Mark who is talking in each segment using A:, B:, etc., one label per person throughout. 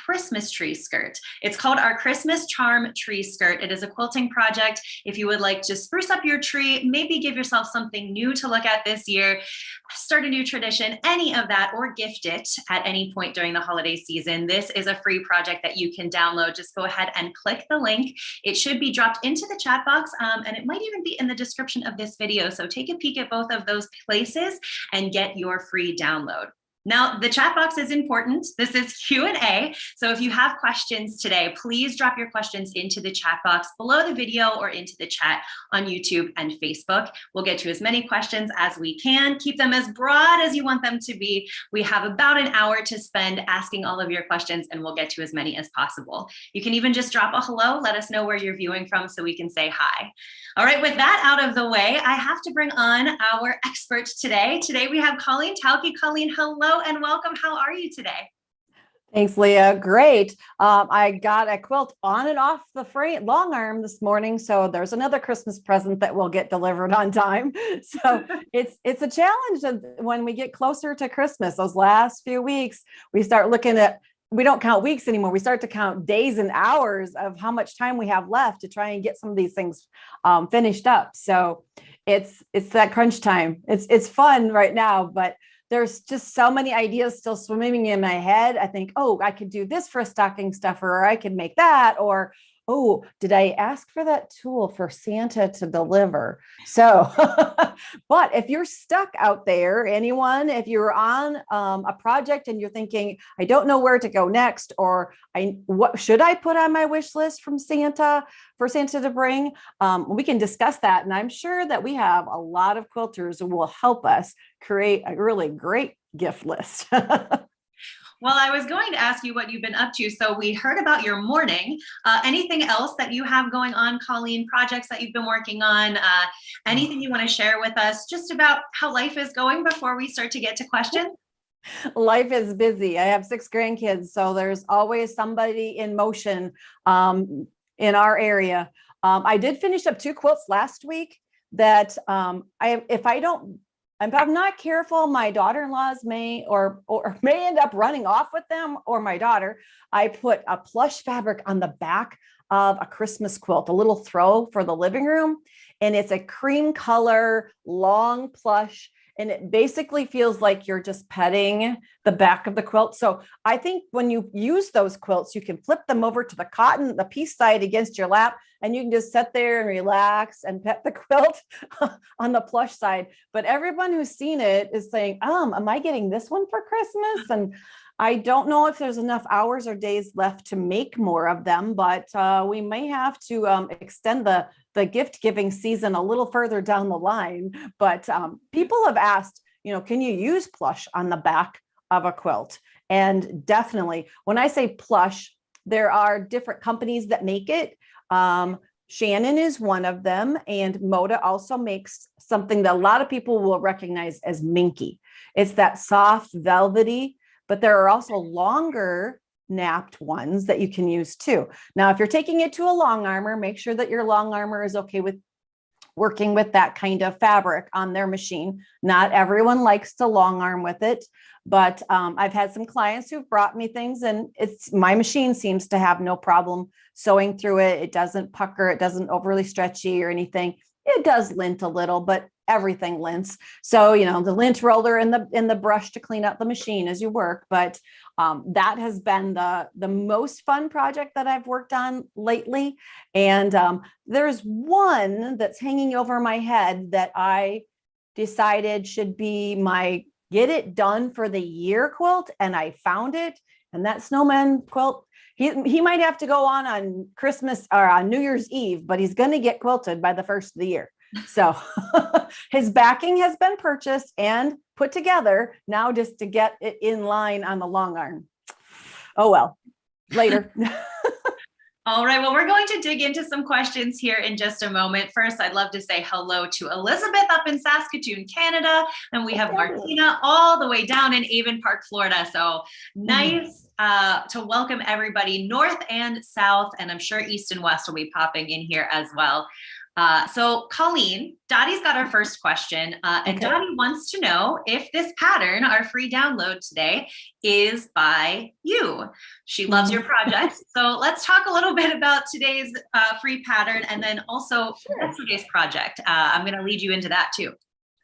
A: Christmas tree skirt. It's called our Christmas Charm Tree Skirt. It is a quilting project. If you would like to spruce up your tree, maybe give yourself something new to look at this year, start a new tradition, any of that, or gift it at any point during the holiday season, this is a free project that you can download. Just go ahead and click the link. It should be dropped into the chat box, and it might even be in the description of this video. So take a peek at both of those places and get your free download. Now, the chat box is important. This is Q&A. So if you have questions today, please drop your questions into the chat box below the video or into the chat on YouTube and Facebook. We'll get to as many questions as we can. Keep them as broad as you want them to be. We have about an hour to spend asking all of your questions, and we'll get to as many as possible. You can even just drop a hello. Let us know where you're viewing from so we can say hi. All right, with that out of the way, I have to bring on our expert today. Today we have Colleen Tauke. Colleen, hello and welcome. How are you today?
B: Thanks, Leah. Great. I got a quilt on and off the frame long arm this morning, so there's another Christmas present that will get delivered on time. So it's a challenge when we get closer to Christmas. Those last few weeks, we start looking at, we don't count weeks anymore. We start to count days and hours of how much time we have left to try and get some of these things finished up. So it's that crunch time. It's fun right now, but there's just so many ideas still swimming in my head. I think, oh, I could do this for a stocking stuffer, or I could make that, or, oh, did I ask for that tool for Santa to deliver? So, but if you're stuck out there, anyone, if you're on a project and you're thinking, I don't know where to go next, or what should I put on my wish list from Santa for Santa to bring? We can discuss that. And I'm sure that we have a lot of quilters who will help us create a really great gift list.
A: Well, I was going to ask you what you've been up to. So we heard about your morning. Anything else that you have going on, Colleen? Projects that you've been working on? Anything you want to share with us just about how life is going before we start to get to questions?
B: Life is busy. I have 6 grandkids, so there's always somebody in motion in our area. I did finish up 2 quilts last week that if I'm not careful, my daughter-in-laws may or may end up running off with them, or my daughter. I put a plush fabric on the back of a Christmas quilt, a little throw for the living room. And it's a cream color, long plush. And it basically feels like you're just petting the back of the quilt. So I think when you use those quilts, you can flip them over to the cotton, the piece side against your lap, and you can just sit there and relax and pet the quilt on the plush side. But everyone who's seen it is saying, am I getting this one for Christmas? And I don't know if there's enough hours or days left to make more of them, but we may have to extend the gift giving season a little further down the line. But people have asked, can you use plush on the back of a quilt? And definitely, when I say plush, there are different companies that make it. Shannon is one of them, and Moda also makes something that a lot of people will recognize as minky. It's that soft, velvety, but there are also longer napped ones that you can use too. Now, if you're taking it to a long armor, make sure that your long armor is okay with working with that kind of fabric on their machine. Not everyone likes to long arm with it, but I've had some clients who've brought me things, and my machine seems to have no problem sewing through it. It doesn't pucker, it doesn't overly stretchy or anything. It does lint a little, but everything lints. So, the lint roller and the brush to clean out the machine as you work. But that has been the most fun project that I've worked on lately. And there's one that's hanging over my head that I decided should be my get it done for the year quilt. And I found it, and that snowman quilt, he might have to go on Christmas or on New Year's Eve, but he's going to get quilted by the first of the year. So his backing has been purchased and put together now just to get it in line on the long arm. Oh, well, later.
A: All right, well, we're going to dig into some questions here in just a moment. First, I'd love to say hello to Elizabeth up in Saskatoon, Canada. And we have Martina all the way down in Avon Park, Florida. So nice to welcome everybody north and south. And I'm sure east and west will be popping in here as well. So Colleen, Dottie's got our first question, and
B: Okay.
A: Dottie wants to know if this pattern, our free download today, is by you. She loves your
B: Mhm.
A: projects. So let's talk a little bit about today's free pattern and then also
B: Sure.
A: yesterday's project. I'm going to lead you into that too.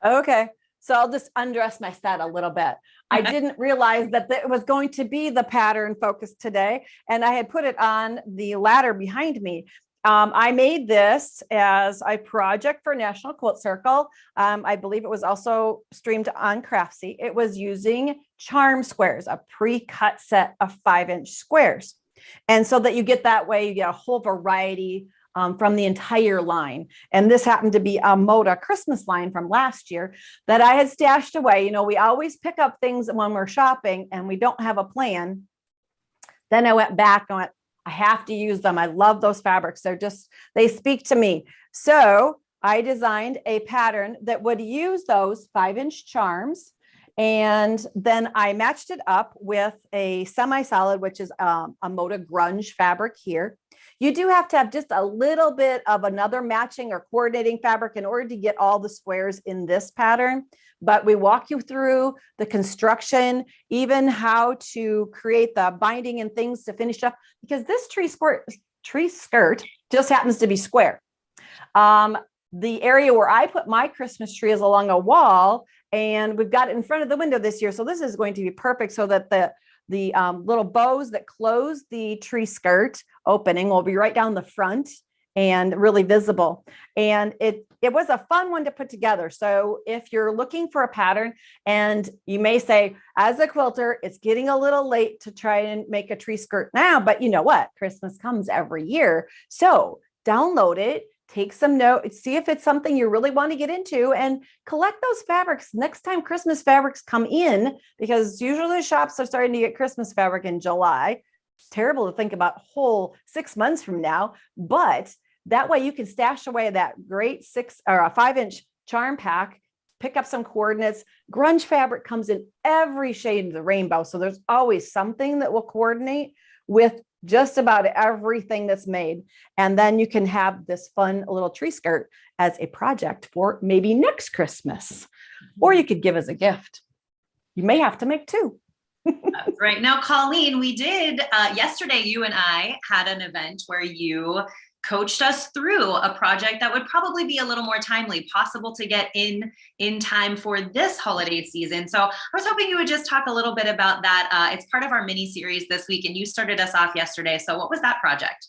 B: Okay. So I'll just undress my set a little bit. I didn't realize that it was going to be the pattern focus today, and I had put it on the ladder behind me. I made this as a project for National Quilt Circle. I believe it was also streamed on Craftsy. It was using charm squares, a pre-cut set of 5-inch squares. And so that you get that way, you get a whole variety from the entire line. And this happened to be a Moda Christmas line from last year that I had stashed away. You know, we always pick up things when we're shopping and we don't have a plan. Then I went back and went, I have to use them. I love those fabrics. They speak to me. So I designed a pattern that would use those 5-inch charms. And then I matched it up with a semi-solid, which is a Moda grunge fabric here. You do have to have just a little bit of another matching or coordinating fabric in order to get all the squares in this pattern. But we walk you through the construction, even how to create the binding and things to finish up, because this tree skirt just happens to be square. The area where I put my Christmas tree is along a wall, and we've got it in front of the window this year. So this is going to be perfect so that the little bows that close the tree skirt opening will be right down the front and really visible. And it was a fun one to put together. So if you're looking for a pattern, and you may say, as a quilter, it's getting a little late to try and make a tree skirt now, but you know what? Christmas comes every year. So download it, take some notes, see if it's something you really want to get into, and collect those fabrics next time Christmas fabrics come in, because usually the shops are starting to get Christmas fabric in July. It's terrible to think about whole 6 months from now, but that way you can stash away that great 5-inch charm pack, pick up some coordinates. Grunge fabric comes in every shade of the rainbow. So there's always something that will coordinate with just about everything that's made. And then you can have this fun little tree skirt as a project for maybe next Christmas, or you could give as a gift. You may have to make two.
A: Right now, Colleen, we did yesterday, you and I had an event where you coached us through a project that would probably be a little more timely, possible to get in time for this holiday season. So I was hoping you would just talk a little bit about that. It's part of our mini series this week, and you started us off yesterday. So what was that project?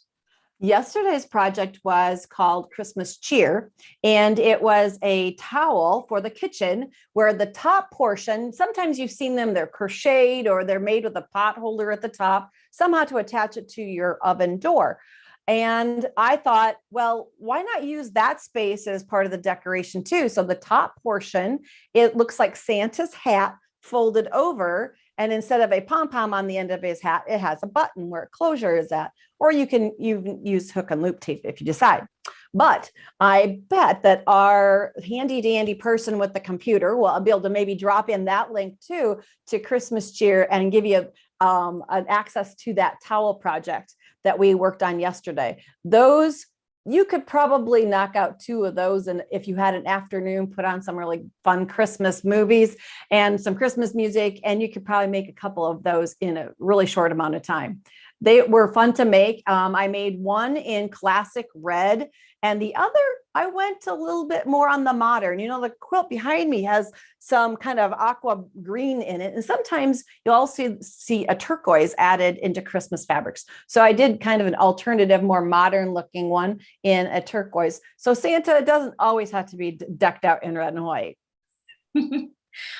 B: Yesterday's project was called Christmas Cheer, and it was a towel for the kitchen where the top portion, sometimes you've seen them, they're crocheted or they're made with a pot holder at the top, somehow to attach it to your oven door. And I thought, well, why not use that space as part of the decoration too? So the top portion, it looks like Santa's hat folded over. And instead of a pom-pom on the end of his hat, it has a button where closure is at. Or you can use hook and loop tape if you decide. But I bet that our handy dandy person with the computer will be able to maybe drop in that link too to Christmas Cheer and give you an access to that towel project that we worked on yesterday. Those, you could probably knock out 2 of those. And if you had an afternoon, put on some really fun Christmas movies and some Christmas music, and you could probably make a couple of those in a really short amount of time. They were fun to make. I made one in classic red, and the other, I went a little bit more on the modern. You know, the quilt behind me has some kind of aqua green in it. And sometimes you'll also see a turquoise added into Christmas fabrics. So I did kind of an alternative, more modern looking one in a turquoise. So Santa doesn't always have to be decked out in red and white.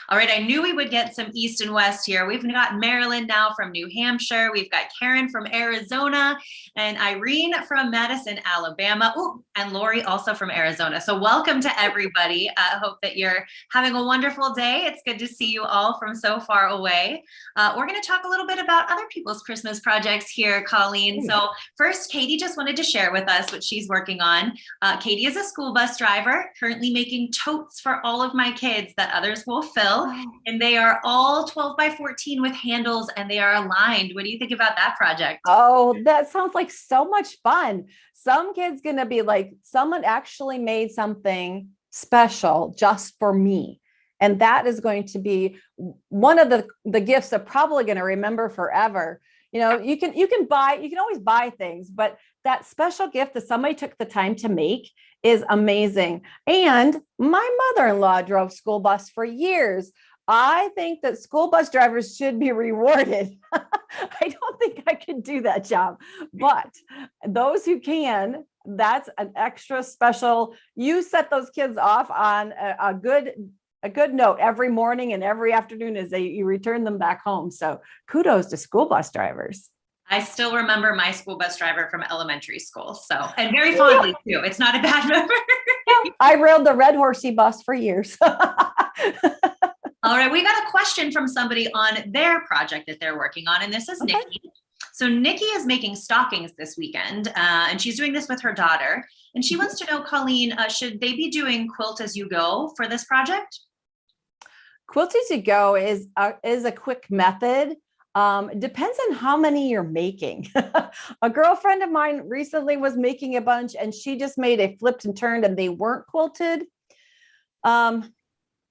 A: All right, I knew we would get some East and West here. We've got Marilyn now from New Hampshire. We've got Karen from Arizona and Irene from Madison, Alabama. Oh, and Lori also from Arizona. So welcome to everybody. I hope that you're having a wonderful day. It's good to see you all from so far away. We're going to talk a little bit about other people's Christmas projects here, Colleen. So first, Katie just wanted to share with us what she's working on. Katie is a school bus driver, currently making totes for all of my kids that others will fill, and they are all 12 by 14 with handles, and they are aligned. What do you think about that project?
B: Oh, that sounds like so much fun. Some kid's going to be like, someone actually made something special just for me. And that is going to be one of the gifts I'm probably going to remember forever. You know, you can always buy things, but that special gift that somebody took the time to make is amazing. And my mother-in-law drove school bus for years. I think that school bus drivers should be rewarded. I don't think I could do that job, but those who can, that's an extra special. You set those kids off on a good note every morning and every afternoon as you return them back home. So kudos to school bus drivers.
A: I still remember my school bus driver from elementary school. So, and very fondly too. It's not a bad memory.
B: I rode the red horsey bus for years.
A: All right, we got a question from somebody on their project that they're working on, and this is Nikki. So Nikki is making stockings this weekend, and she's doing this with her daughter. And she wants to know, Colleen, should they be doing quilt as you go for this project?
B: Quilt as you go is a quick method. It depends on how many you're making. A girlfriend of mine recently was making a bunch, and she just made a flipped and turned, and they weren't quilted.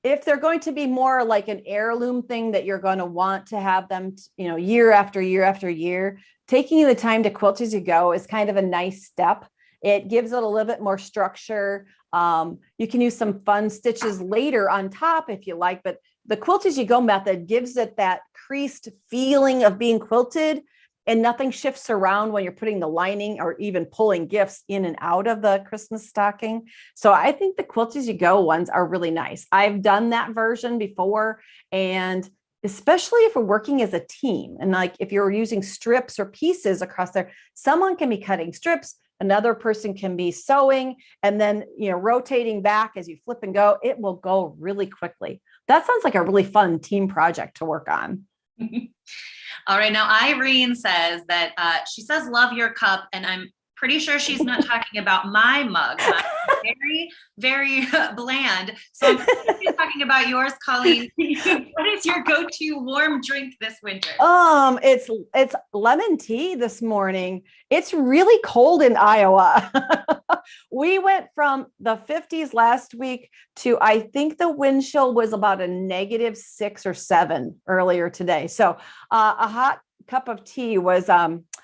B: If they're going to be more like an heirloom thing that you're going to want to have them, year after year after year, taking the time to quilt as you go is kind of a nice step. It gives it a little bit more structure. You can use some fun stitches later on top if you like, but the quilt as you go method gives it that creased feeling of being quilted, and nothing shifts around when you're putting the lining or even pulling gifts in and out of the Christmas stocking. So I think the quilt as you go ones are really nice. I've done that version before, and especially if we're working as a team, and like if you're using strips or pieces across there, someone can be cutting strips, another person can be sewing, and then rotating back as you flip and go. It will go really quickly. That sounds like a really fun team project to work on.
A: All right. Now, Irene says that she says, love your cup. And I'm pretty sure she's not talking about my mug. Very, very bland. So I'm she's talking about yours, Colleen. What is your go-to warm drink this winter?
B: It's lemon tea this morning. It's really cold in Iowa. We went from the 50s last week to, I think the wind chill was about a -6 or 7 earlier today. So a hot cup of tea was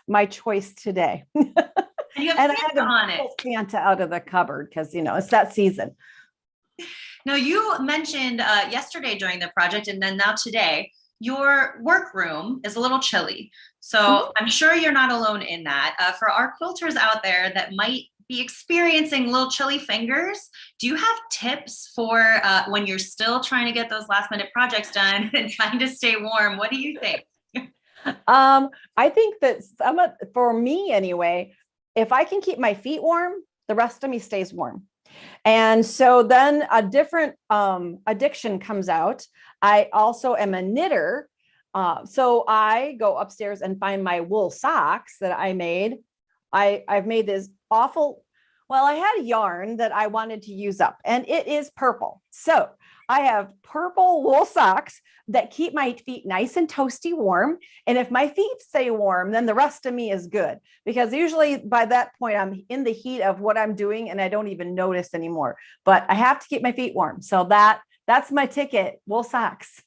B: my choice today.
A: And you have
B: I had to
A: on it.
B: pull Santa out of the cupboard because it's that season.
A: Now, you mentioned yesterday during the project, and then now today, your workroom is a little chilly. So I'm sure you're not alone in that. For our quilters out there that might be experiencing little chilly fingers, do you have tips for when you're still trying to get those last minute projects done and trying to stay warm? What do you think?
B: I think that for me anyway, if I can keep my feet warm, the rest of me stays warm. And so then a different addiction comes out. I also am a knitter. So I go upstairs and find my wool socks that I made. I've made this I had yarn that I wanted to use up, and it is purple. So I have purple wool socks that keep my feet nice and toasty warm. And if my feet stay warm, then the rest of me is good, because usually by that point I'm in the heat of what I'm doing and I don't even notice anymore, but I have to keep my feet warm. So that's my ticket, wool socks.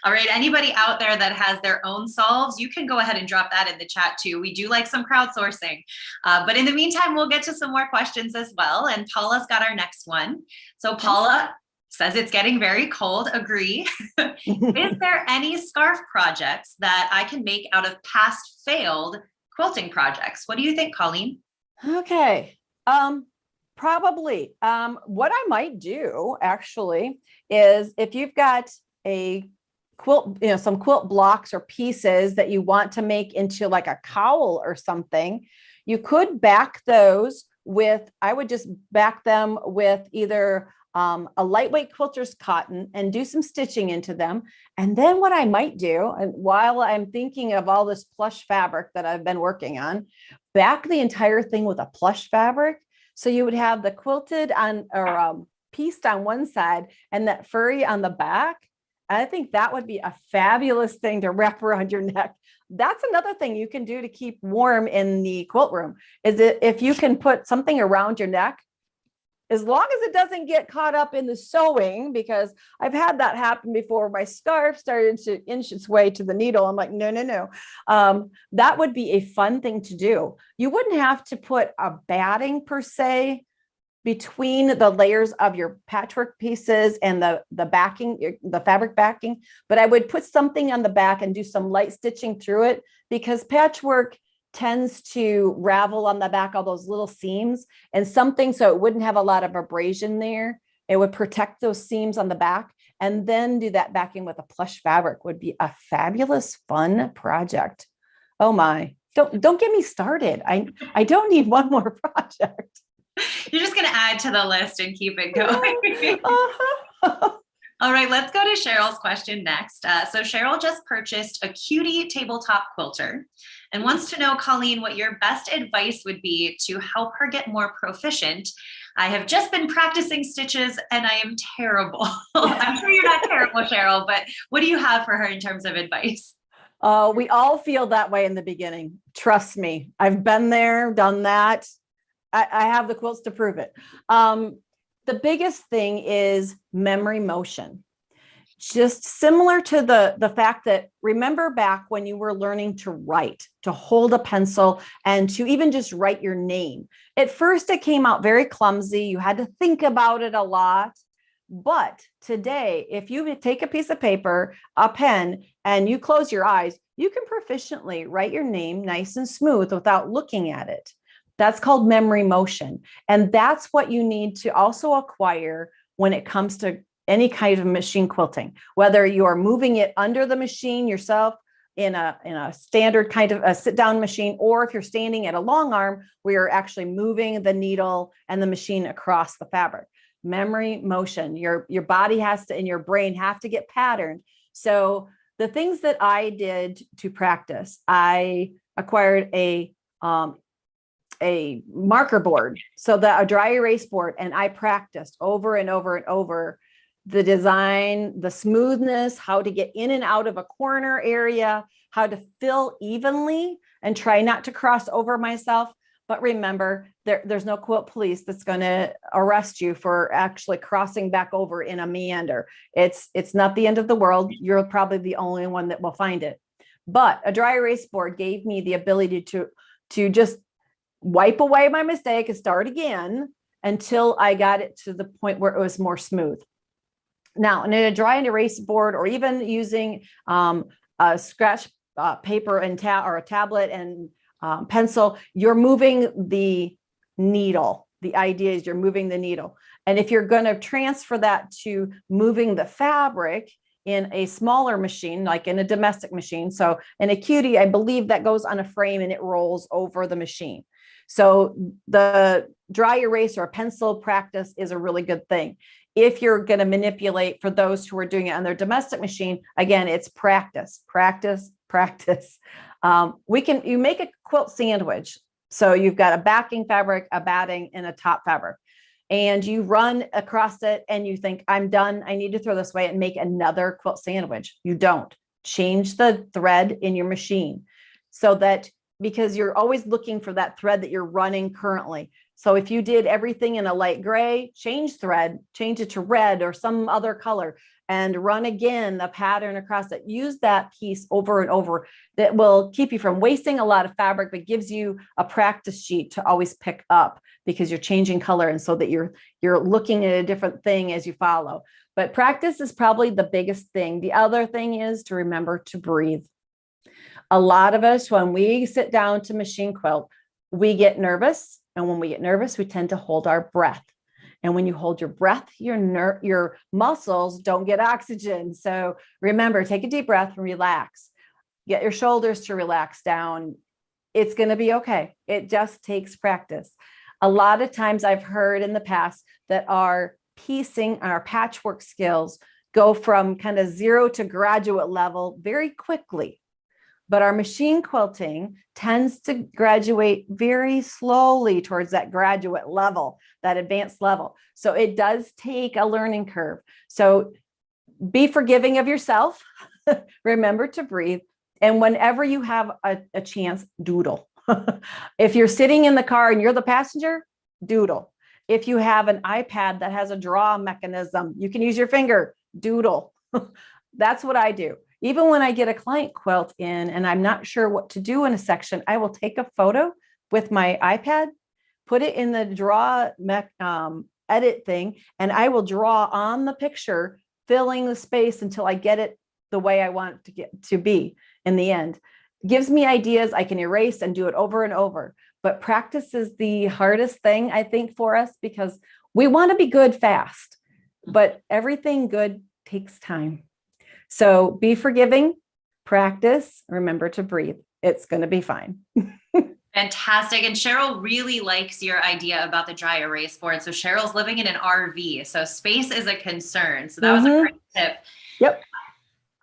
A: All right. Anybody out there that has their own solves, you can go ahead and drop that in the chat too. We do like some crowdsourcing. But in the meantime, we'll get to some more questions as well. And Paula's got our next one. So Paula says it's getting very cold. Agree. Is there any scarf projects that I can make out of past failed quilting projects? What do you think, Colleen?
B: Okay. Probably. What I might do actually is, if you've got a quilt, some quilt blocks or pieces that you want to make into like a cowl or something, you could back those with, I would just back them with either a lightweight quilter's cotton and do some stitching into them. And then what I might do, and while I'm thinking of all this plush fabric that I've been working on, back the entire thing with a plush fabric. So you would have the quilted on, or pieced on one side and that furry on the back. I think that would be a fabulous thing to wrap around your neck. That's another thing you can do to keep warm in the quilt room, is that if you can put something around your neck, as long as it doesn't get caught up in the sewing, because I've had that happen before. My scarf started to inch its way to the needle. I'm like, no, no, no. That would be a fun thing to do. You wouldn't have to put a batting per se between the layers of your patchwork pieces and the backing, the fabric backing, but I would put something on the back and do some light stitching through it, because patchwork tends to ravel on the back, all those little seams, and something so it wouldn't have a lot of abrasion there. It would protect those seams on the back, and then do that backing with a plush fabric would be a fabulous, fun project. Oh my, don't get me started. I don't need one more project.
A: You're just going to add to the list and keep it going.
B: Uh-huh.
A: All right, let's go to Cheryl's question next. So Cheryl just purchased a cutie tabletop quilter and wants to know, Colleen, what your best advice would be to help her get more proficient. I have just been practicing stitches and I am terrible. I'm sure you're not terrible, Cheryl, but what do you have for her in terms of advice?
B: We all feel that way in the beginning. Trust me. I've been there, done that. I have the quilts to prove it. The biggest thing is memory motion. Just similar to the fact that, remember back when you were learning to write, to hold a pencil and to even just write your name. At first it came out very clumsy. You had to think about it a lot. But today, if you take a piece of paper, a pen, and you close your eyes, you can proficiently write your name nice and smooth without looking at it. That's called memory motion. And that's what you need to also acquire when it comes to any kind of machine quilting, whether you are moving it under the machine yourself in a standard kind of a sit down machine, or if you're standing at a long arm where you're actually moving the needle and the machine across the fabric. Memory motion, your body has to, and your brain have to get patterned. So the things that I did to practice, I acquired a marker board, so that a dry erase board, and I practiced over and over and over the design, the smoothness, how to get in and out of a corner area, how to fill evenly and try not to cross over myself. But remember, there's no quilt police that's going to arrest you for actually crossing back over in a meander. It's not the end of the world. You're probably the only one that will find it. But a dry erase board gave me the ability to just wipe away my mistake and start again until I got it to the point where it was more smooth. Now, in a dry erase board, or even using a scratch paper and or a tablet and pencil, you're moving the needle. The idea is you're moving the needle. And if you're going to transfer that to moving the fabric in a smaller machine, like in a domestic machine, so in a cutie, I believe that goes on a frame and it rolls over the machine. So the dry erase or pencil practice is a really good thing. If you're going to manipulate, for those who are doing it on their domestic machine, again, it's practice, practice, practice. You make a quilt sandwich. So you've got a backing fabric, a batting, and a top fabric. And you run across it and you think, I'm done. I need to throw this away and make another quilt sandwich. You don't. Change the thread in your machine so that, because you're always looking for that thread that you're running currently. So if you did everything in a light gray, change thread, change it to red or some other color, and run again the pattern across it. Use that piece over and over. That will keep you from wasting a lot of fabric, but gives you a practice sheet to always pick up, because you're changing color, and so that you're looking at a different thing as you follow. But practice is probably the biggest thing. The other thing is to remember to breathe. A lot of us, when we sit down to machine quilt, we get nervous. And when we get nervous, we tend to hold our breath. And when you hold your breath, your muscles don't get oxygen. So remember, take a deep breath and relax. Get your shoulders to relax down. It's going to be okay. It just takes practice. A lot of times I've heard in the past that our piecing and our patchwork skills go from kind of zero to graduate level very quickly. But our machine quilting tends to graduate very slowly towards that graduate level, that advanced level. So it does take a learning curve. So be forgiving of yourself. Remember to breathe. And whenever you have a chance, doodle. If you're sitting in the car and you're the passenger, doodle. If you have an iPad that has a draw mechanism, you can use your finger, doodle. That's what I do. Even when I get a client quilt in and I'm not sure what to do in a section, I will take a photo with my iPad, put it in the draw edit thing, and I will draw on the picture, filling the space until I get it the way I want it to get to be in the end. It gives me ideas. I can erase and do it over and over. But practice is the hardest thing, I think, for us, because we want to be good fast, but everything good takes time. So be forgiving, practice, remember to breathe. It's going to be fine.
A: Fantastic. And Cheryl really likes your idea about the dry erase board. So Cheryl's living in an RV, so space is a concern. So that was a great tip.
B: Yep.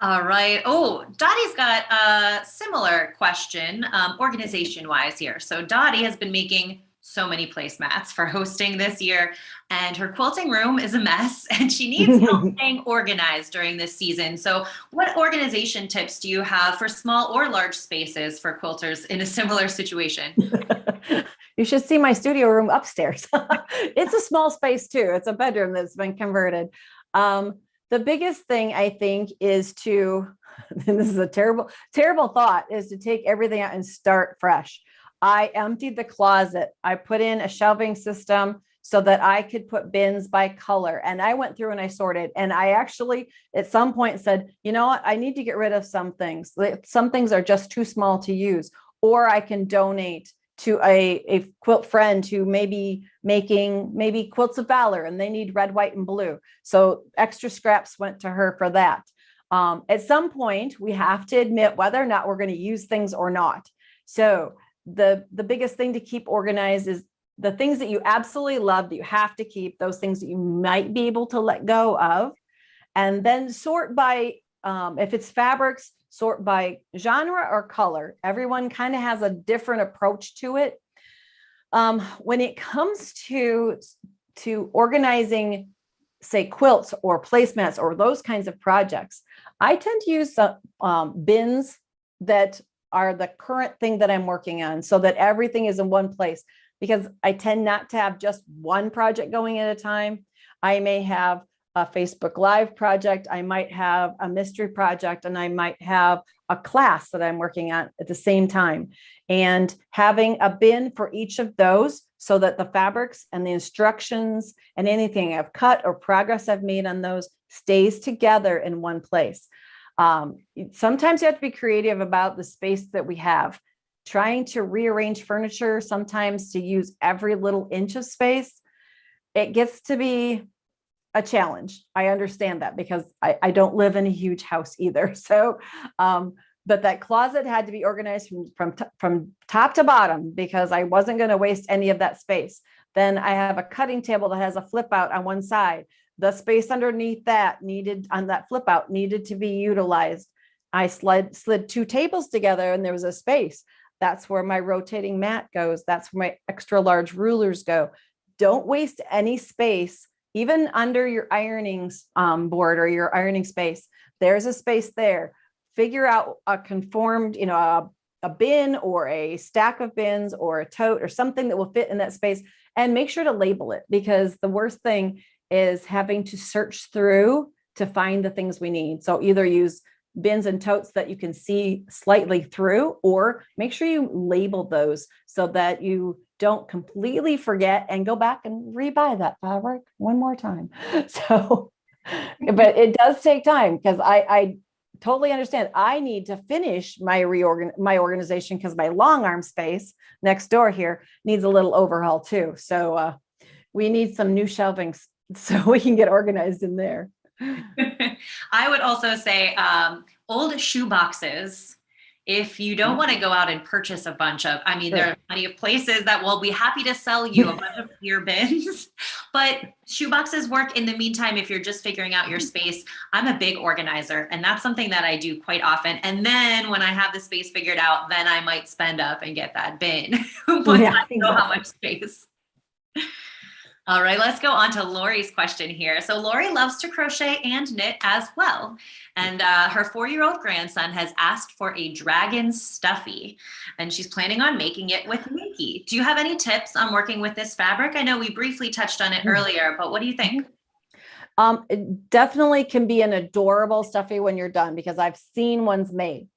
A: All right. Oh, Dottie's got a similar question, organization-wise here. So Dottie has been making so many placemats for hosting this year, and her quilting room is a mess, and she needs help staying organized during this season. So what organization tips do you have for small or large spaces for quilters in a similar situation?
B: You should see my studio room upstairs. It's a small space too. It's a bedroom that's been converted. The biggest thing I think is to, and this is a terrible, terrible thought, is to take everything out and start fresh. I emptied the closet. I put in a shelving system so that I could put bins by color. And I went through and I sorted. And I actually, at some point said, you know what, I need to get rid of some things. Some things are just too small to use, or I can donate to a quilt friend who may be making maybe quilts of valor and they need red, white, and blue. So extra scraps went to her for that. At some point, we have to admit whether or not we're going to use things or not. So the biggest thing to keep organized is the things that you absolutely love that you have to keep, those things that you might be able to let go of, and then sort by, if it's fabrics, sort by genre or color. Everyone kind of has a different approach to it. When it comes to organizing, say, quilts or placemats or those kinds of projects, I tend to use bins that are the current thing that I'm working on, so that everything is in one place, because I tend not to have just one project going at a time. I may have a Facebook Live project, I might have a mystery project, and I might have a class that I'm working on at the same time. And having a bin for each of those so that the fabrics and the instructions and anything I've cut or progress I've made on those stays together in one place. Sometimes you have to be creative about the space that we have. Trying to rearrange furniture, sometimes to use every little inch of space, it gets to be a challenge. I understand that, because I don't live in a huge house either. So, but that closet had to be organized from top to bottom, because I wasn't going to waste any of that space. Then I have a cutting table that has a flip out on one side. The space underneath that on that flip out needed to be utilized. I slid two tables together and there was a space. That's where my rotating mat goes. That's where my extra large rulers go. Don't waste any space, even under your ironing board or your ironing space. There's a space there. Figure out a conformed, a bin or a stack of bins or a tote or something that will fit in that space, and make sure to label it, because the worst thing is having to search through to find the things we need. So either use bins and totes that you can see slightly through, or make sure you label those so that you don't completely forget and go back and rebuy that fabric one more time. So, but it does take time, because I totally understand. I need to finish my organization, because my long arm space next door here needs a little overhaul too. So we need some new shelving so we can get organized in there.
A: I would also say old shoe boxes If you don't want to go out and purchase a bunch of, I mean, there are plenty of places that will be happy to sell you a bunch of your bins, but shoe boxes work in the meantime if you're just figuring out your space. I'm a big organizer, and that's something that I do quite often. And then when I have the space figured out, then I might spend up and get that bin once I know how much space. All right, let's go on to Lori's question here. So Lori loves to crochet and knit as well. And her 4-year-old grandson has asked for a dragon stuffy, and she's planning on making it with Minky. Do you have any tips on working with this fabric? I know we briefly touched on it earlier, but what do you think?
B: It definitely can be an adorable stuffy when you're done, because I've seen ones made.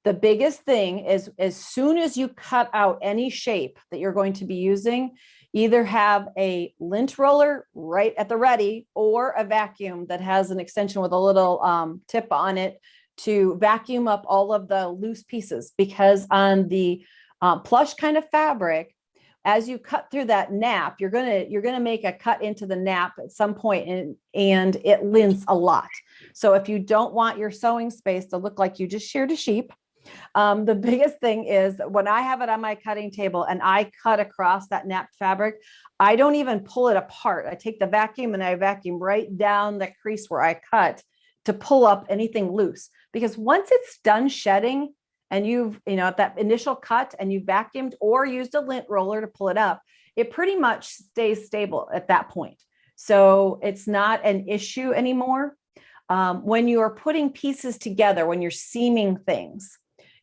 B: The biggest thing is, as soon as you cut out any shape that you're going to be using, either have a lint roller right at the ready, or a vacuum that has an extension with a little tip on it to vacuum up all of the loose pieces. Because on the plush kind of fabric, as you cut through that nap, you're gonna make a cut into the nap at some point, and it lints a lot. So if you don't want your sewing space to look like you just sheared a sheep, the biggest thing is, when I have it on my cutting table and I cut across that napped fabric, I don't even pull it apart. I take the vacuum and I vacuum right down the crease where I cut to pull up anything loose. Because once it's done shedding, and you've, at that initial cut, and you vacuumed or used a lint roller to pull it up, it pretty much stays stable at that point. So it's not an issue anymore. When you are putting pieces together, when you're seaming things,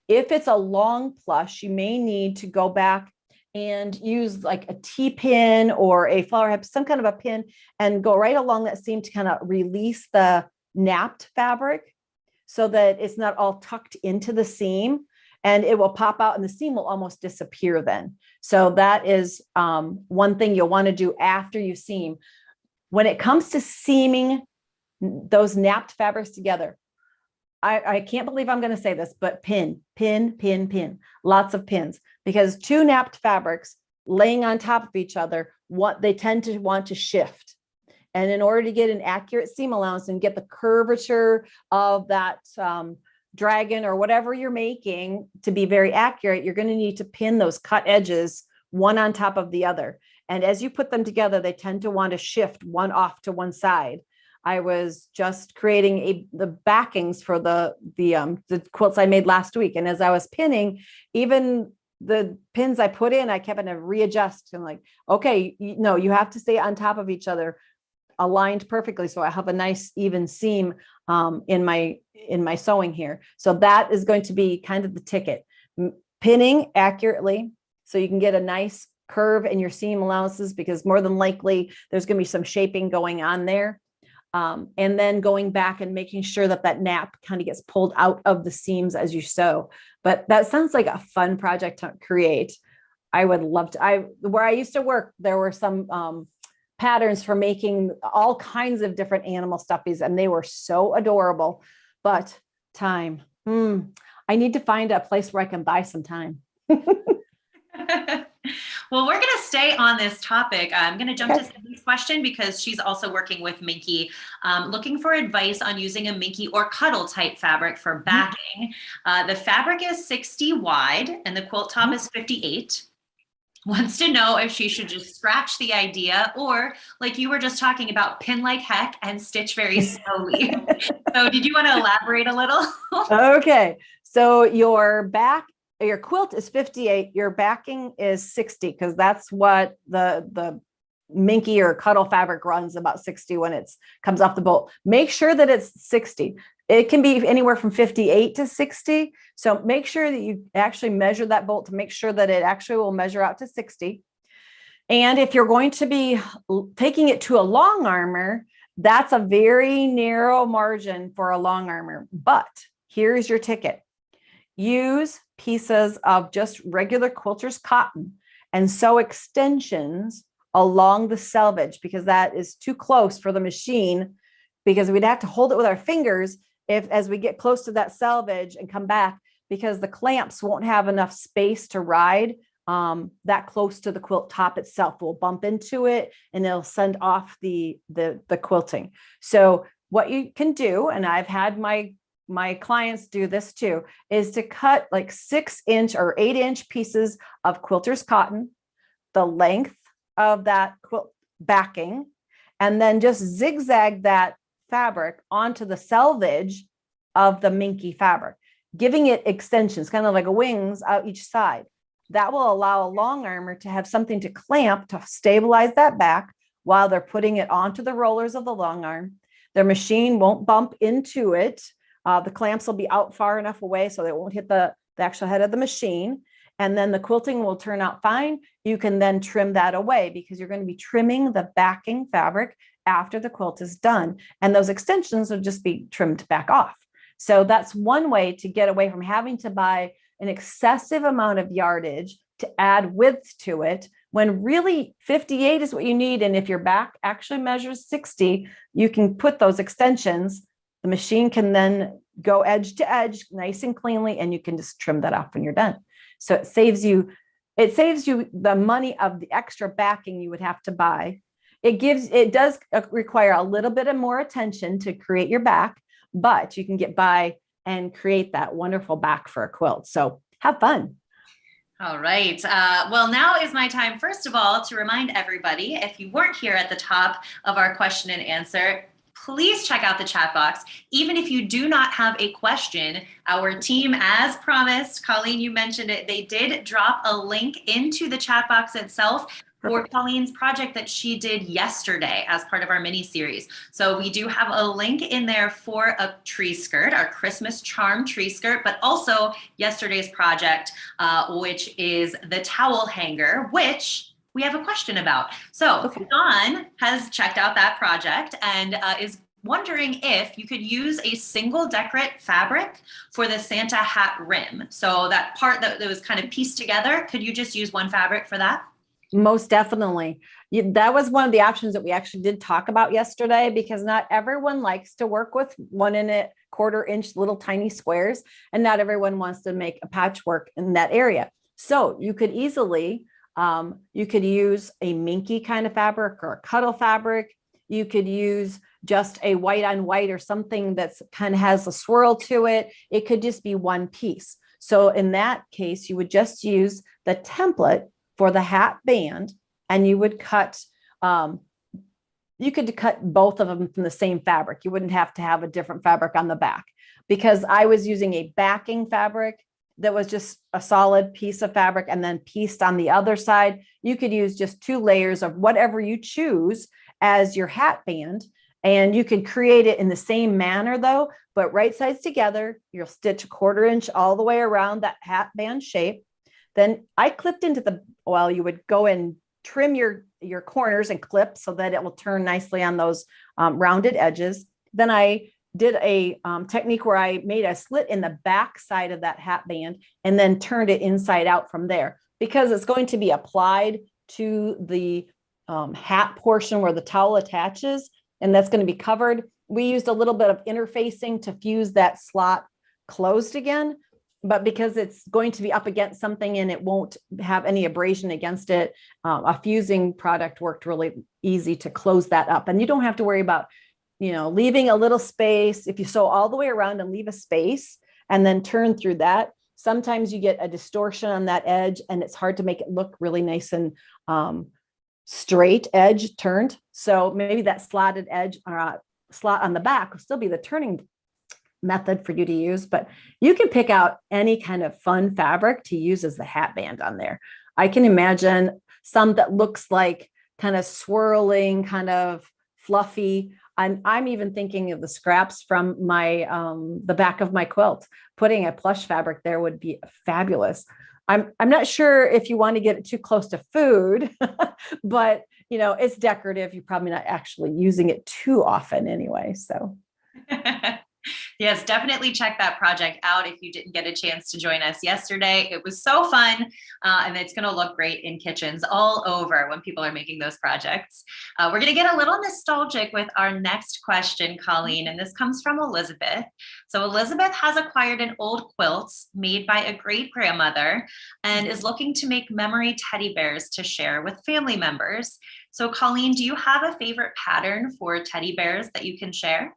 B: if it's a long plush, you may need to go back and use like a T-pin or a flower head, some kind of a pin, and go right along that seam to kind of release the napped fabric, so that it's not all tucked into the seam, and it will pop out and the seam will almost disappear then. So that is one thing you'll want to do after you seam. When it comes to seaming those napped fabrics together, I can't believe I'm going to say this, but pin, lots of pins, because two napped fabrics laying on top of each other, they tend to want to shift. And in order to get an accurate seam allowance and get the curvature of that dragon or whatever you're making to be very accurate, you're going to need to pin those cut edges one on top of the other. And as you put them together, they tend to want to shift one off to one side. I was just creating the backings for the quilts I made last week. And as I was pinning, even the pins I put in, I kept having to readjust. And like, okay, you have to stay on top of each other, aligned perfectly, so I have a nice even seam in my sewing here. So that is going to be kind of the ticket. Pinning accurately so you can get a nice curve in your seam allowances, because more than likely there's going to be some shaping going on there. And then going back and making sure that that nap kind of gets pulled out of the seams as you sew. But that sounds like a fun project to create. I would love to. Where I used to work, there were some patterns for making all kinds of different animal stuffies, and they were so adorable. But time, I need to find a place where I can buy some time.
A: Well, we're going to stay on this topic. I'm going to jump to Cindy's question, because she's also working with Minky, looking for advice on using a Minky or cuddle type fabric for backing. The fabric is 60 wide and the quilt top is 58. Wants to know if she should just scratch the idea, or, like you were just talking about, pin like heck and stitch very slowly. So did you want to elaborate a little? Okay.
B: So your quilt is 58, your backing is 60, because that's what the Minky or cuddle fabric runs, about 60 when it comes off the bolt. Make sure that it's 60. It can be anywhere from 58 to 60. So make sure that you actually measure that bolt to make sure that it actually will measure out to 60. And if you're going to be taking it to a long armor, that's a very narrow margin for a long armor. But here's your ticket. Use pieces of just regular quilters cotton and sew extensions along the selvage, because that is too close for the machine, because we'd have to hold it with our fingers as we get close to that selvage and come back, because the clamps won't have enough space to ride that close to the quilt top itself. We'll bump into it and it'll send off the quilting. So what you can do, and I've had my my clients do this too, is to cut like 6-inch or 8-inch pieces of quilter's cotton, the length of that quilt backing, and then just zigzag that fabric onto the selvage of the minky fabric, giving it extensions, kind of like a wings out each side. That will allow a long armor to have something to clamp to stabilize that back while they're putting it onto the rollers of the long arm. Their machine won't bump into it. The clamps will be out far enough away so they won't hit the actual head of the machine. And then the quilting will turn out fine. You can then trim that away because you're going to be trimming the backing fabric after the quilt is done. And those extensions will just be trimmed back off. So that's one way to get away from having to buy an excessive amount of yardage to add width to it, when really 58 is what you need. And if your back actually measures 60, you can put those extensions. The machine can then go edge to edge nice and cleanly, and you can just trim that off when you're done. So it saves you the money of the extra backing you would have to buy. It does require a little bit of more attention to create your back, but you can get by and create that wonderful back for a quilt. So have fun.
A: All right. Well, now is my time, first of all, to remind everybody, if you weren't here at the top of our question and answer, please check out the chat box. Even if you do not have a question, our team, as promised, Colleen, you mentioned it, they did drop a link into the chat box itself for Colleen's project that she did yesterday as part of our mini series. So we do have a link in there for a tree skirt, our Christmas charm tree skirt, but also yesterday's project, which is the towel hanger, which we have a question about. So Dawn has checked out that project and is wondering if you could use a single decorate fabric for the Santa hat rim. So that part that was kind of pieced together, could you just use one fabric for that?
B: Most definitely. That was one of the options that we actually did talk about yesterday, because not everyone likes to work with 1¼ inch little tiny squares, and not everyone wants to make a patchwork in that area. So you could easily, you could use a minky kind of fabric or a cuddle fabric. You could use just a white on white or something that's kind of has a swirl to it. It could just be one piece. So in that case, you would just use the template for the hat band, and you would cut, you could cut both of them from the same fabric. You wouldn't have to have a different fabric on the back, because I was using a backing fabric that was just a solid piece of fabric and then pieced on the other side. You could use just 2 layers of whatever you choose as your hat band, and you can create it in the same manner though, but right sides together. You'll stitch 1/4 inch all the way around that hat band shape. Then I clipped into you would go and trim your corners and clip so that it will turn nicely on those rounded edges. Then I did a technique where I made a slit in the back side of that hat band and then turned it inside out from there, because it's going to be applied to the hat portion where the towel attaches, and that's going to be covered. We used a little bit of interfacing to fuse that slot closed again, but because it's going to be up against something and it won't have any abrasion against it, a fusing product worked really easy to close that up. And you don't have to worry about, leaving a little space. If you sew all the way around and leave a space and then turn through that, sometimes you get a distortion on that edge and it's hard to make it look really nice and straight edge turned. So maybe that slotted edge or slot on the back will still be the turning method for you to use, but you can pick out any kind of fun fabric to use as the hat band on there. I can imagine some that looks like kind of swirling, kind of fluffy. I'm even thinking of the scraps from my the back of my quilt. Putting a plush fabric there would be fabulous. I'm not sure if you want to get it too close to food, but it's decorative. You're probably not actually using it too often anyway. So
A: yes, definitely check that project out if you didn't get a chance to join us yesterday. It was so fun, and it's going to look great in kitchens all over when people are making those projects. We're going to get a little nostalgic with our next question, Colleen, and this comes from Elizabeth. So Elizabeth has acquired an old quilt made by a great grandmother and is looking to make memory teddy bears to share with family members. So Colleen, do you have a favorite pattern for teddy bears that you can share?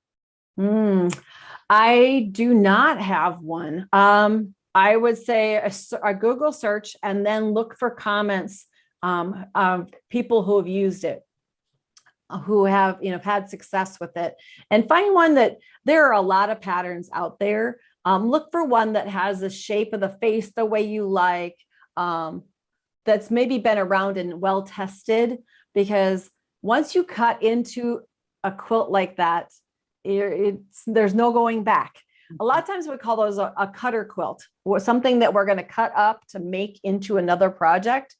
B: I do not have one. I would say a Google search and then look for comments of people who have used it, who have had success with it, and find one that there are a lot of patterns out there. Look for one that has the shape of the face the way you like, that's maybe been around and well tested, because once you cut into a quilt like that, there's no going back. A lot of times we call those a cutter quilt, or something that we're going to cut up to make into another project.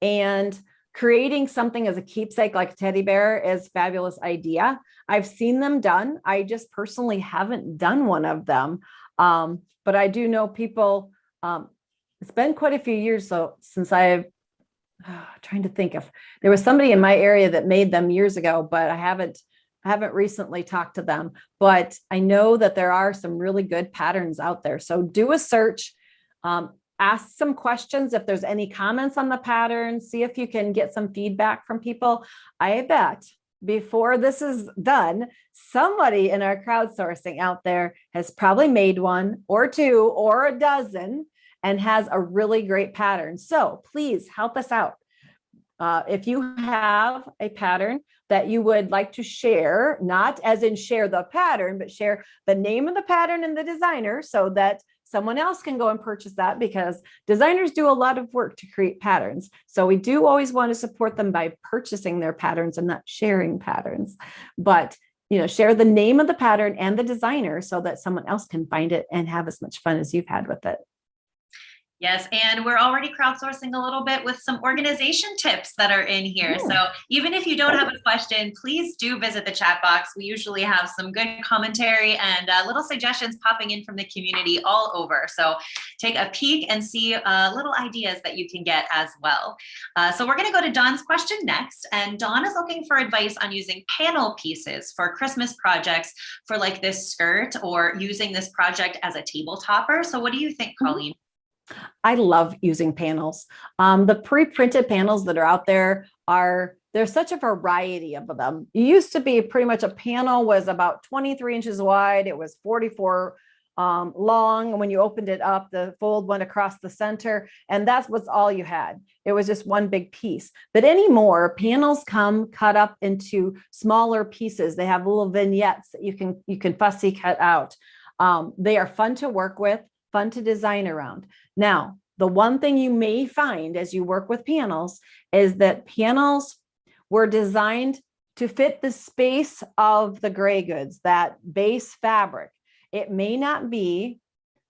B: And creating something as a keepsake like a teddy bear is a fabulous idea. I've seen them done. I just personally haven't done one of them. But I do know people, it's been quite a few years though, since I've trying to think if there was somebody in my area that made them years ago, but I haven't recently talked to them. But I know that there are some really good patterns out there. So do a search, ask some questions if there's any comments on the pattern, see if you can get some feedback from people. I bet before this is done, somebody in our crowdsourcing out there has probably made one or two or a dozen and has a really great pattern. So please help us out. If you have a pattern that you would like to share, not as in share the pattern, but share the name of the pattern and the designer so that someone else can go and purchase that, because designers do a lot of work to create patterns. So we do always want to support them by purchasing their patterns and not sharing patterns. But share the name of the pattern and the designer so that someone else can find it and have as much fun as you've had with it.
A: Yes, and we're already crowdsourcing a little bit with some organization tips that are in here. So even if you don't have a question, please do visit the chat box. We usually have some good commentary and little suggestions popping in from the community all over. So take a peek and see little ideas that you can get as well. So we're going to go to Dawn's question next. And Dawn is looking for advice on using panel pieces for Christmas projects for like this skirt, or using this project as a table topper. So what do you think, Colleen?
B: I love using panels. The pre-printed panels that are out there there's such a variety of them. It used to be pretty much a panel was about 23 inches wide. It was 44 long. When you opened it up, the fold went across the center, and that's what's all you had. It was just one big piece. But anymore, panels come cut up into smaller pieces. They have little vignettes that you can fussy cut out. They are fun to work with, fun to design around. Now, the one thing you may find as you work with panels is that panels were designed to fit the space of the gray goods, that base fabric. It may not be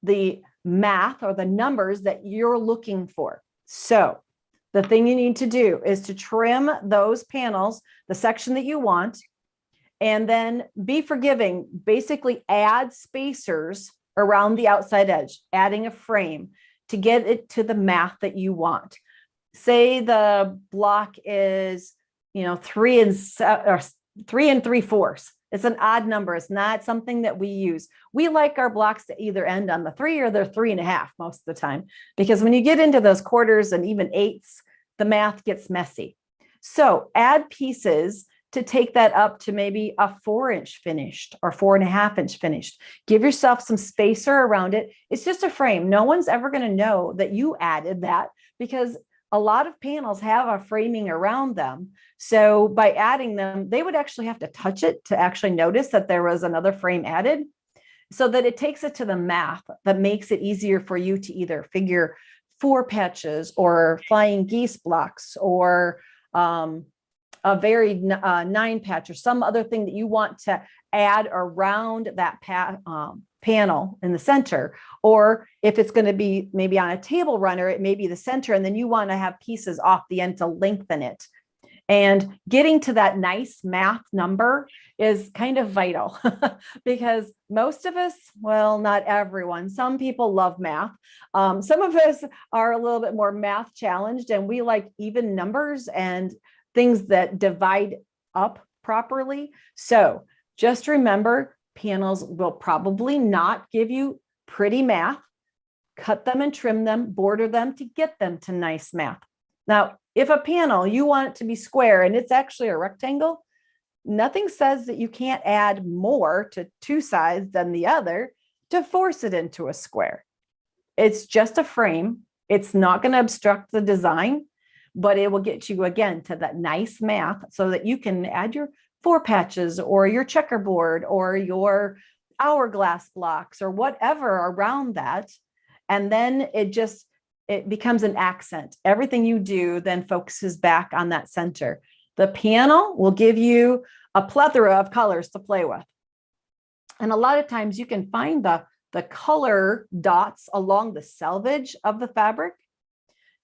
B: the math or the numbers that you're looking for. So the thing you need to do is to trim those panels, the section that you want, and then be forgiving. Basically add spacers around the outside edge, adding a frame to get it to the math that you want. Say the block is, 3 and 3/4. It's an odd number. It's not something that we use. We like our blocks to either end on the 3 or they're 3.5 most of the time, because when you get into those quarters and even eighths, the math gets messy. So add pieces to take that up to maybe a 4-inch finished or 4.5-inch finished. Give yourself some spacer around it. It's just a frame. No one's ever going to know that you added that, because a lot of panels have a framing around them. So by adding them, they would actually have to touch it to actually notice that there was another frame added, so that it takes it to the math that makes it easier for you to either figure 4 patches or flying geese blocks, or a varied 9 patch, or some other thing that you want to add around that panel in the center. Or if it's going to be maybe on a table runner, it may be the center, and then you want to have pieces off the end to lengthen it. And getting to that nice math number is kind of vital, because most of us, well, not everyone, some people love math. Some of us are a little bit more math challenged, and we like even numbers and things that divide up properly. So just remember, panels will probably not give you pretty math. Cut them and trim them, border them to get them to nice math. Now, if a panel, you want it to be square and it's actually a rectangle, nothing says that you can't add more to two sides than the other to force it into a square. It's just a frame. It's not going to obstruct the design, but it will get you again to that nice math so that you can add your 4 patches or your checkerboard or your hourglass blocks or whatever around that. And then it becomes an accent. Everything you do then focuses back on that center. The panel will give you a plethora of colors to play with. And a lot of times you can find the color dots along the selvage of the fabric.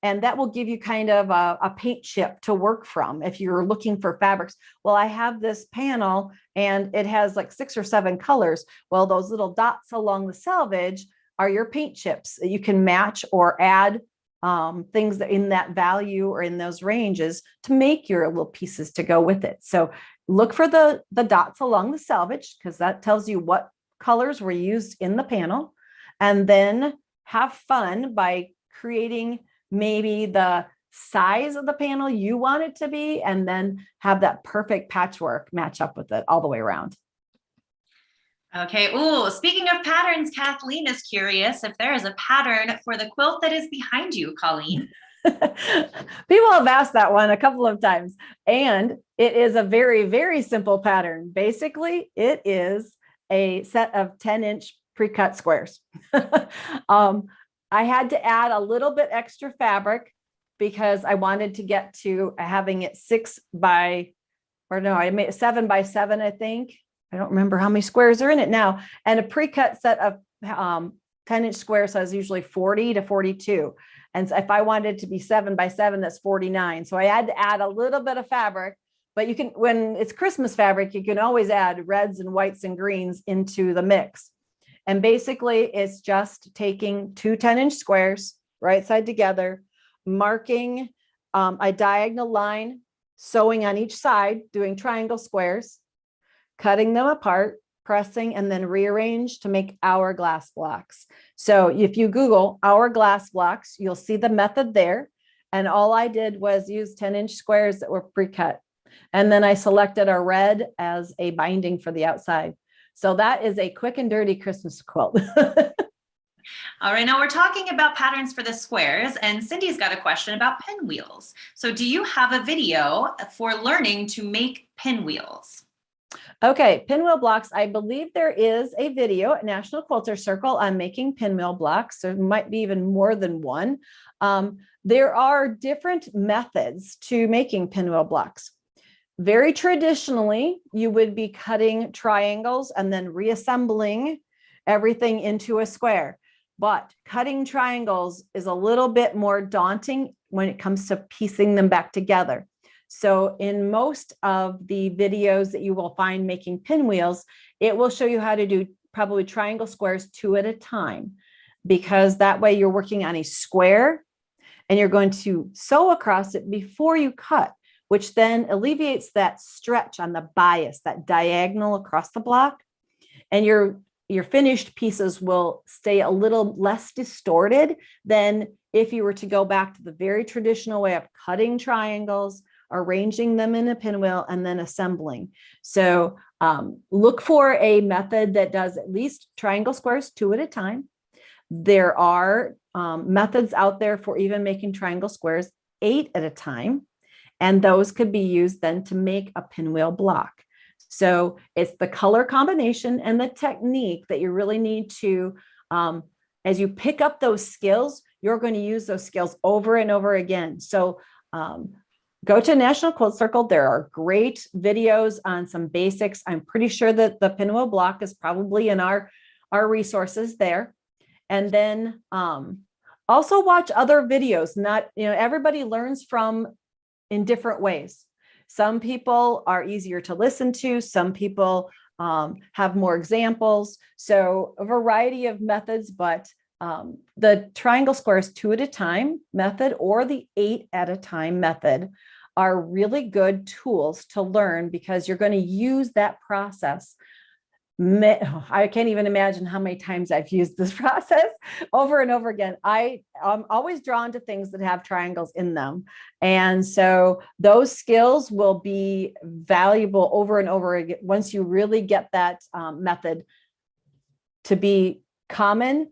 B: And that will give you kind of a paint chip to work from if you're looking for fabrics. Well, I have this panel and it has like 6 or 7 colors. Well, those little dots along the selvage are your paint chips that you can match or add things that in that value or in those ranges to make your little pieces to go with it. So look for the dots along the selvage because that tells you what colors were used in the panel. And then have fun by creating maybe the size of the panel you want it to be, and then have that perfect patchwork match up with it all the way around.
A: Okay. Ooh, speaking of patterns, Kathleen is curious if there is a pattern for the quilt that is behind you, Colleen.
B: People have asked that one a couple of times, and it is a very, very simple pattern. Basically, it is a set of 10-inch pre-cut squares. I had to add a little bit extra fabric because I wanted to get to having it 7 by 7, I think. I don't remember how many squares are in it now. And a pre-cut set of 10-inch square size, usually 40 to 42. And so if I wanted it to be 7 by 7, that's 49. So I had to add a little bit of fabric, but you can, when it's Christmas fabric, you can always add reds and whites and greens into the mix. And basically it's just taking 2 10-inch squares, right side together, marking a diagonal line, sewing on each side, doing triangle squares, cutting them apart, pressing, and then rearrange to make hourglass blocks. So if you Google hourglass blocks, you'll see the method there. And all I did was use 10-inch squares that were pre-cut. And then I selected a red as a binding for the outside. So that is a quick and dirty Christmas quilt.
A: All right, now we're talking about patterns for the squares, and Cindy's got a question about pinwheels. So do you have a video for learning to make pinwheels?
B: Okay, pinwheel blocks. I believe there is a video at National Quilter Circle on making pinwheel blocks. There might be even more than one. There are different methods to making pinwheel blocks. Very traditionally, you would be cutting triangles and then reassembling everything into a square. But cutting triangles is a little bit more daunting when it comes to piecing them back together. So in most of the videos that you will find making pinwheels, it will show you how to do probably triangle squares 2 at a time, because that way you're working on a square and you're going to sew across it before you cut, which then alleviates that stretch on the bias, that diagonal across the block. And your finished pieces will stay a little less distorted than if you were to go back to the very traditional way of cutting triangles, arranging them in a pinwheel, and then assembling. So look for a method that does at least triangle squares 2 at a time. There are methods out there for even making triangle squares 8 at a time. And those could be used then to make a pinwheel block. So it's the color combination and the technique that you really need to, as you pick up those skills, you're going to use those skills over and over again. So go to National Quilt Circle. There are great videos on some basics. I'm pretty sure that the pinwheel block is probably in our resources there. And then also watch other videos. Not, everybody learns in different ways. Some people are easier to listen to. Some people have more examples. So a variety of methods, but the triangle squares 2 at a time method or the 8 at a time method are really good tools to learn, because you're going to use that process I can't even imagine how many times I've used this process over and over again. I'm always drawn to things that have triangles in them. And so those skills will be valuable over and over again once you really get that method to be common.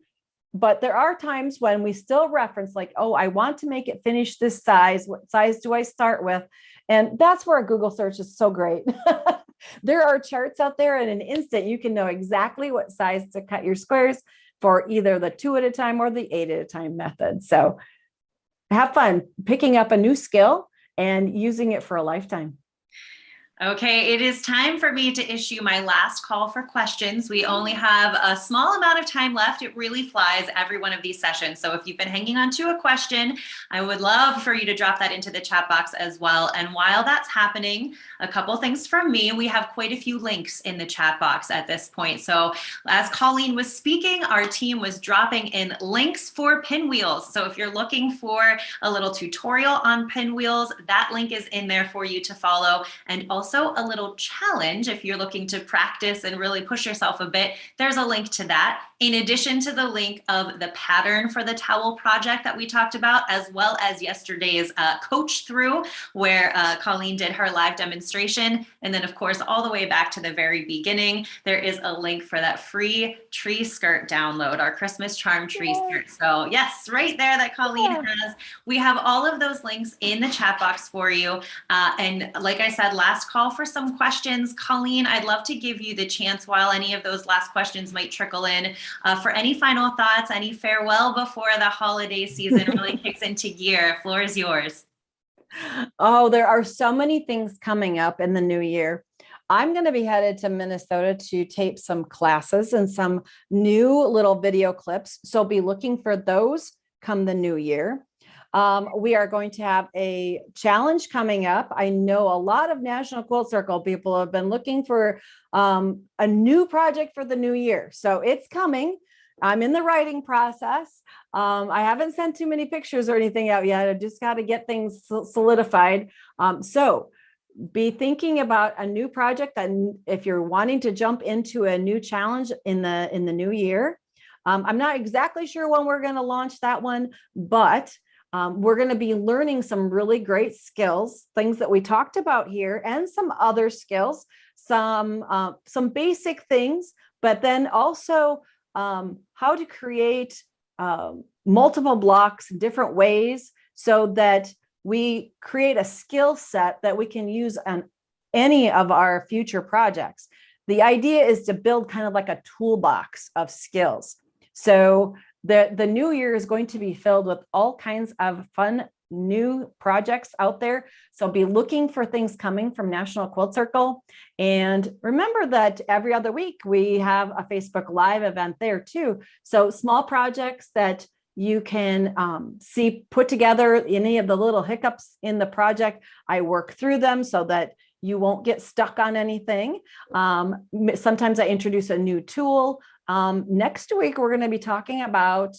B: But there are times when we still reference like, oh, I want to make it finish this size. What size do I start with? And that's where a Google search is so great. There are charts out there in an instant. You can know exactly what size to cut your squares for either the 2 at a time or the 8 at a time method. So have fun picking up a new skill and using it for a lifetime.
A: Okay, it is time for me to issue my last call for questions. We only have a small amount of time left. It really flies every one of these sessions. So if you've been hanging on to a question, I would love for you to drop that into the chat box as well. And while that's happening, a couple things from me. We have quite a few links in the chat box at this point. So as Colleen was speaking, our team was dropping in links for pinwheels. So if you're looking for a little tutorial on pinwheels, that link is in there for you to follow. And also a little challenge if you're looking to practice and really push yourself a bit, there's a link to that. In addition to the link of the pattern for the towel project that we talked about, as well as yesterday's coach through where Colleen did her live demonstration. And then of course, all the way back to the very beginning, there is a link for that free tree skirt download, our Christmas charm tree skirt. So yes, right there that Colleen has. We have all of those links in the chat box for you. And like I said, last call for some questions. Colleen, I'd love to give you the chance while any of those last questions might trickle in for any final thoughts, any farewell before the holiday season really kicks into gear. Floor is yours.
B: Oh, there are so many things coming up in the new year. I'm going to be headed to Minnesota to tape some classes and some new little video clips. So be looking for those come the new year. We are going to have a challenge coming up. I know a lot of National Quilt Circle people have been looking for a new project for the new year. So it's coming. I'm in the writing process. I haven't sent too many pictures or anything out yet. I just got to get things solidified. So be thinking about a new project that if you're wanting to jump into a new challenge in the new year. I'm not exactly sure when we're going to launch that one, but we're going to be learning some really great skills, things that we talked about here, and some other skills, some basic things, but then also how to create multiple blocks different ways so that we create a skill set that we can use on any of our future projects. The idea is to build kind of like a toolbox of skills. So the new year is going to be filled with all kinds of fun new projects out there. So be looking for things coming from National Quilt Circle. And remember that every other week we have a Facebook Live event there too. So small projects that you can see put together, any of the little hiccups in the project, I work through them so that you won't get stuck on anything. Sometimes I introduce a new tool. Next week, we're going to be talking about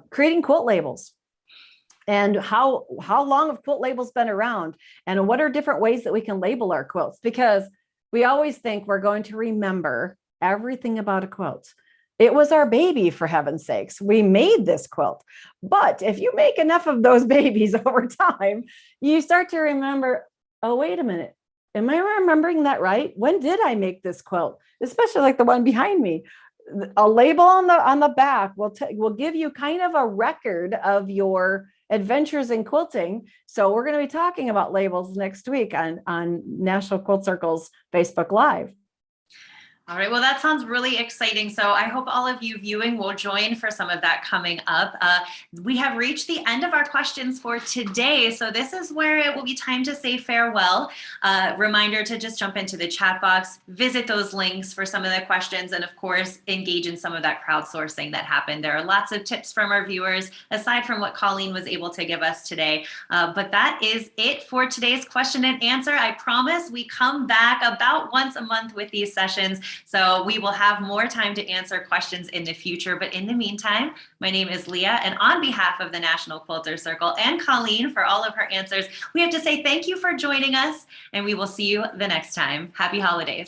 B: creating quilt labels and how long have quilt labels been around and what are different ways that we can label our quilts, because we always think we're going to remember everything about a quilt. It was our baby, for heaven's sakes. We made this quilt. But if you make enough of those babies over time, you start to remember, oh, wait a minute. Am I remembering that right? When did I make this quilt? Especially like the one behind me. A label on the back will give you kind of a record of your adventures in quilting. So we're going to be talking about labels next week on National Quilt Circle's Facebook Live.
A: All right, well, that sounds really exciting. So I hope all of you viewing will join for some of that coming up. We have reached the end of our questions for today. So this is where it will be time to say farewell. Reminder to just jump into the chat box, visit those links for some of the questions, and of course, engage in some of that crowdsourcing that happened. There are lots of tips from our viewers, aside from what Colleen was able to give us today. But that is it for today's question and answer. I promise we come back about once a month with these sessions. So we will have more time to answer questions in the future. But in the meantime, my name is Leah, and on behalf of the National Quilter Circle and Colleen for all of her answers, we have to say thank you for joining us, and we will see you the next time. Happy holidays.